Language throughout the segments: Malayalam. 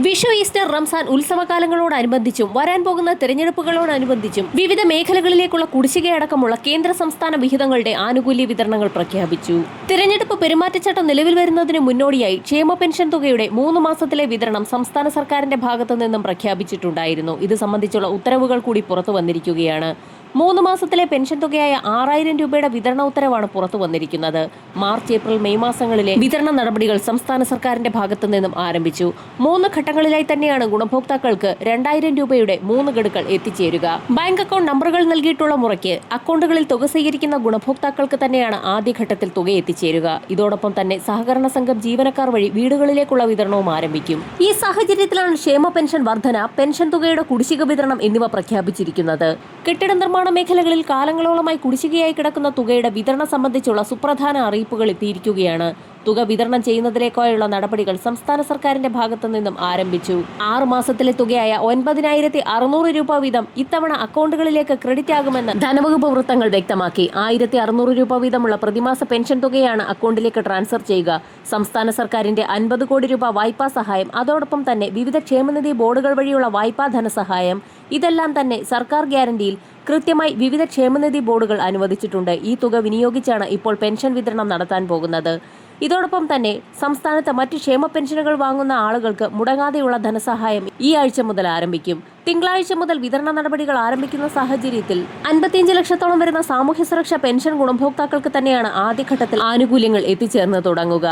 വിഷു, ഈസ്റ്റർ, റംസാൻ ഉത്സവകാലങ്ങളോടനുബന്ധിച്ചും വരാൻ പോകുന്ന തെരഞ്ഞെടുപ്പുകളോടനുബന്ധിച്ചും വിവിധ മേഖലകളിലേക്കുള്ള കുടിശ്ശികയടക്കമുള്ള കേന്ദ്ര സംസ്ഥാന വിഹിതങ്ങളുടെ ആനുകൂല്യ വിതരണങ്ങൾ പ്രഖ്യാപിച്ചു. തെരഞ്ഞെടുപ്പ് പെരുമാറ്റച്ചട്ടം നിലവിൽ വരുന്നതിന് മുന്നോടിയായി ക്ഷേമ പെൻഷൻ തുകയുടെ 3 മാസത്തിലെ വിതരണം സംസ്ഥാന സർക്കാരിന്റെ ഭാഗത്തു നിന്നും പ്രഖ്യാപിച്ചിട്ടുണ്ടായിരുന്നു. ഇത് സംബന്ധിച്ചുള്ള ഉത്തരവുകൾ കൂടി പുറത്തു വന്നിരിക്കുകയാണ്. 3 മാസത്തിലെ പെൻഷൻ തുകയായ 6000 രൂപയുടെ വിതരണ ഉത്തരവാണ് പുറത്തു വന്നിരിക്കുന്നത്. മാർച്ച്, ഏപ്രിൽ, മെയ് മാസങ്ങളിലെ വിതരണ നടപടികൾ സംസ്ഥാന സർക്കാരിന്റെ ഭാഗത്തു നിന്നും ആരംഭിച്ചു. 3 ഘട്ടങ്ങളിലായി തന്നെയാണ് ഗുണഭോക്താക്കൾക്ക് 2000 രൂപയുടെ 3 ഗഡുക്കൾ എത്തിച്ചേരുക. ബാങ്ക് അക്കൗണ്ട് നമ്പറുകൾ നൽകിയിട്ടുള്ള മുറയ്ക്ക് അക്കൗണ്ടുകളിൽ തുക സ്വീകരിക്കുന്ന ഗുണഭോക്താക്കൾക്ക് തന്നെയാണ് ആദ്യഘട്ടത്തിൽ തുക എത്തിച്ചേരുക. ഇതോടൊപ്പം തന്നെ സഹകരണ സംഘം ജീവനക്കാർ വഴി വീടുകളിലേക്കുള്ള വിതരണവും ആരംഭിക്കും. ഈ സാഹചര്യത്തിലാണ് ക്ഷേമ പെൻഷൻ വർധന, പെൻഷൻ തുകയുടെ കുടിശ്ശിക വിതരണം എന്നിവ പ്രഖ്യാപിച്ചിരിക്കുന്നത്. കെട്ടിട നിർമ്മാണ മേഖലകളിൽ കാലങ്ങളോളമായി കുടിശ്ശികയായി കിടക്കുന്ന തുകയുടെ വിതരണം സംബന്ധിച്ചുള്ള സുപ്രധാന അറിയിപ്പുകൾ എത്തിയിരിക്കുകയാണ്. തുക വിതരണം ചെയ്യുന്നതിലേക്കായുള്ള നടപടികൾ സംസ്ഥാന സർക്കാരിന്റെ ഭാഗത്തു നിന്നും ആരംഭിച്ചു. 6 മാസത്തിലെ തുകയായ 9600 രൂപ വീതം ഇത്തവണ അക്കൗണ്ടുകളിലേക്ക് ക്രെഡിറ്റ് ആകുമെന്ന് ധനവകുപ്പ് വൃത്തങ്ങൾ വ്യക്തമാക്കി. 1600 രൂപ വീതമുള്ള പ്രതിമാസ പെൻഷൻ തുകയാണ് അക്കൗണ്ടിലേക്ക് ട്രാൻസ്ഫർ ചെയ്യുക. സംസ്ഥാന സർക്കാരിന്റെ 50 കോടി രൂപ വായ്പാ സഹായം, അതോടൊപ്പം തന്നെ വിവിധ ക്ഷേമനിധി ബോർഡുകൾ വഴിയുള്ള വായ്പാ ധനസഹായം, ഇതെല്ലാം തന്നെ സർക്കാർ ഗ്യാരണ്ടിയിൽ കൃത്യമായി വിവിധ ക്ഷേമനിധി ബോർഡുകൾ അനുവദിച്ചിട്ടുണ്ട്. ഈ തുക വിനിയോഗിച്ചാണ് ഇപ്പോൾ പെൻഷൻ വിതരണം നടത്താൻ പോകുന്നത്. ഇതോടൊപ്പം തന്നെ സംസ്ഥാനത്ത് മറ്റ് ക്ഷേമ പെൻഷനുകൾ വാങ്ങുന്ന ആളുകൾക്ക് മുടങ്ങാതെയുള്ള ധനസഹായം ഈ ആഴ്ച മുതൽ ആരംഭിക്കും. തിങ്കളാഴ്ച മുതൽ വിതരണ നടപടികൾ ആരംഭിക്കുന്ന സാഹചര്യത്തിൽ 55 ലക്ഷത്തോളം വരുന്ന സാമൂഹ്യ സുരക്ഷാ പെൻഷൻ ഗുണഭോക്താക്കൾക്ക് തന്നെയാണ് ആദ്യഘട്ടത്തിൽ ആനുകൂല്യങ്ങൾ എത്തിച്ചേർന്ന് തുടങ്ങുക.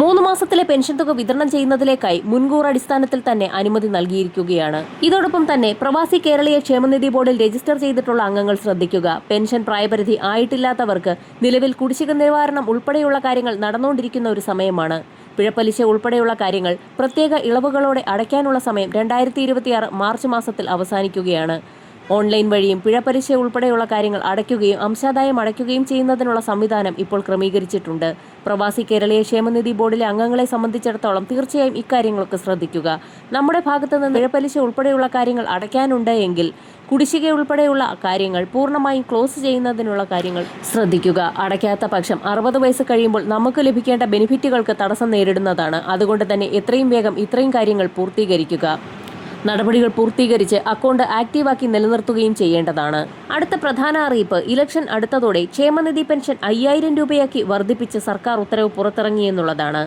3 മാസത്തിലെ പെൻഷൻ തുക വിതരണം ചെയ്യുന്നതിലേക്കായി മുൻകൂർ അടിസ്ഥാനത്തിൽ തന്നെ അനുമതി നൽകിയിരിക്കുകയാണ്. ഇതോടൊപ്പം തന്നെ പ്രവാസി കേരളീയ ക്ഷേമനിധി ബോർഡിൽ രജിസ്റ്റർ ചെയ്തിട്ടുള്ള അംഗങ്ങൾ ശ്രദ്ധിക്കുക. പെൻഷൻ പ്രായപരിധി ആയിട്ടില്ലാത്തവർക്ക് നിലവിൽ കുടിശ്ശിക നിവാരണം ഉൾപ്പെടെയുള്ള കാര്യങ്ങൾ നടന്നുകൊണ്ടിരിക്കുന്ന ഒരു സമയമാണ്. പിഴപ്പലിശ ഉൾപ്പെടെയുള്ള കാര്യങ്ങൾ പ്രത്യേക ഇളവുകളോടെ അടയ്ക്കാനുള്ള സമയം 2026 മാർച്ച് മാസത്തിൽ അവസാനിക്കുകയാണ്. ഓൺലൈൻ വഴിയും പിഴപ്പലിശ ഉൾപ്പെടെയുള്ള കാര്യങ്ങൾ അടയ്ക്കുകയും അംശാദായം അടയ്ക്കുകയും ചെയ്യുന്നതിനുള്ള സംവിധാനം ഇപ്പോൾ ക്രമീകരിച്ചിട്ടുണ്ട്. പ്രവാസി കേരളീയ ക്ഷേമനിധി ബോർഡിലെ അംഗങ്ങളെ സംബന്ധിച്ചിടത്തോളം തീർച്ചയായും ഇക്കാര്യങ്ങളൊക്കെ ശ്രദ്ധിക്കുക. നമ്മുടെ ഭാഗത്തു നിന്ന് പിഴപ്പലിശ ഉൾപ്പെടെയുള്ള കാര്യങ്ങൾ അടയ്ക്കാനുണ്ട് എങ്കിൽ കുടിശ്ശിക ഉൾപ്പെടെയുള്ള കാര്യങ്ങൾ പൂർണ്ണമായും ക്ലോസ് ചെയ്യുന്നതിനുള്ള കാര്യങ്ങൾ ശ്രദ്ധിക്കുക. അടയ്ക്കാത്ത പക്ഷം 60 വയസ്സ് കഴിയുമ്പോൾ നമുക്ക് ലഭിക്കേണ്ട ബെനിഫിറ്റുകൾക്ക് തടസ്സം നേരിടുന്നതാണ്. അതുകൊണ്ട് തന്നെ എത്രയും വേഗം ഇത്രയും കാര്യങ്ങൾ പൂർത്തീകരിക്കുക. നടപടികൾ പൂർത്തീകരിച്ച് അക്കൗണ്ട് ആക്റ്റീവാക്കി നിലനിർത്തുകയും ചെയ്യേണ്ടതാണ്. അടുത്ത പ്രധാന അറിയിപ്പ്, ഇലക്ഷൻ അടുത്തതോടെ ക്ഷേമനിധി പെൻഷൻ 5000 രൂപയാക്കി വർദ്ധിപ്പിച്ച് സർക്കാർ ഉത്തരവ് പുറത്തിറങ്ങിയെന്നുള്ളതാണ്.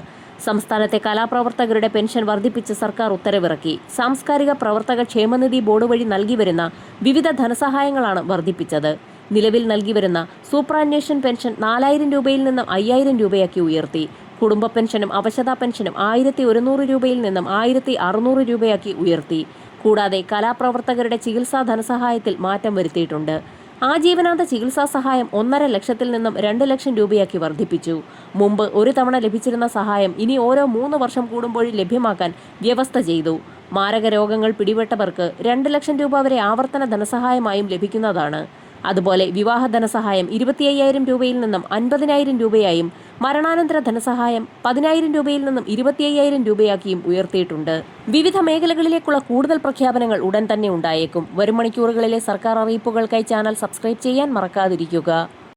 സംസ്ഥാനത്തെ കലാപ്രവർത്തകരുടെ പെൻഷൻ വർദ്ധിപ്പിച്ച് സർക്കാർ ഉത്തരവിറക്കി. സാംസ്കാരിക പ്രവർത്തക ക്ഷേമനിധി ബോർഡ് വഴി നൽകി വരുന്ന വിവിധ ധനസഹായങ്ങളാണ് വർദ്ധിപ്പിച്ചത്. നിലവിൽ നൽകി വരുന്ന സൂപ്പറാന്വേഷൻ പെൻഷൻ 4000 രൂപയിൽ നിന്നും 5000 രൂപയാക്കി ഉയർത്തി. കുടുംബ പെൻഷനും അവശതാ പെൻഷനും 1100 രൂപയിൽ നിന്നും 1600 രൂപയാക്കി ഉയർത്തി. കൂടാതെ കലാപ്രവർത്തകരുടെ ചികിത്സാ ധനസഹായത്തിൽ മാറ്റം വരുത്തിയിട്ടുണ്ട്. ആജീവനാന്ത ചികിത്സാ സഹായം 1.5 ലക്ഷത്തിൽ നിന്നും 2 ലക്ഷം രൂപയാക്കി വർദ്ധിപ്പിച്ചു. മുമ്പ് ഒരു തവണ ലഭിച്ചിരുന്ന സഹായം ഇനി ഓരോ 3 വർഷം കൂടുമ്പോഴും ലഭ്യമാക്കാൻ വ്യവസ്ഥ ചെയ്തു. മാരക രോഗങ്ങൾ പിടിപെട്ടവർക്ക് 2 ലക്ഷം രൂപ വരെ ആവർത്തന ധനസഹായമായും ലഭിക്കുന്നതാണ്. അതുപോലെ വിവാഹ ധനസഹായം 25,000 രൂപയിൽ നിന്നും 50,000 രൂപയായും മരണാനന്തര ധനസഹായം 10,000 രൂപയിൽ നിന്നും 25,000 രൂപയാക്കിയും ഉയർത്തിയിട്ടുണ്ട്. വിവിധ മേഖലകളിലേക്കുള്ള കൂടുതൽ പ്രഖ്യാപനങ്ങൾ ഉടൻ തന്നെ ഉണ്ടായേക്കും. വരും മണിക്കൂറുകളിലെ സർക്കാർ അറിയിപ്പുകൾക്കായി ചാനൽ സബ്സ്ക്രൈബ് ചെയ്യാൻ മറക്കാതിരിക്കുക.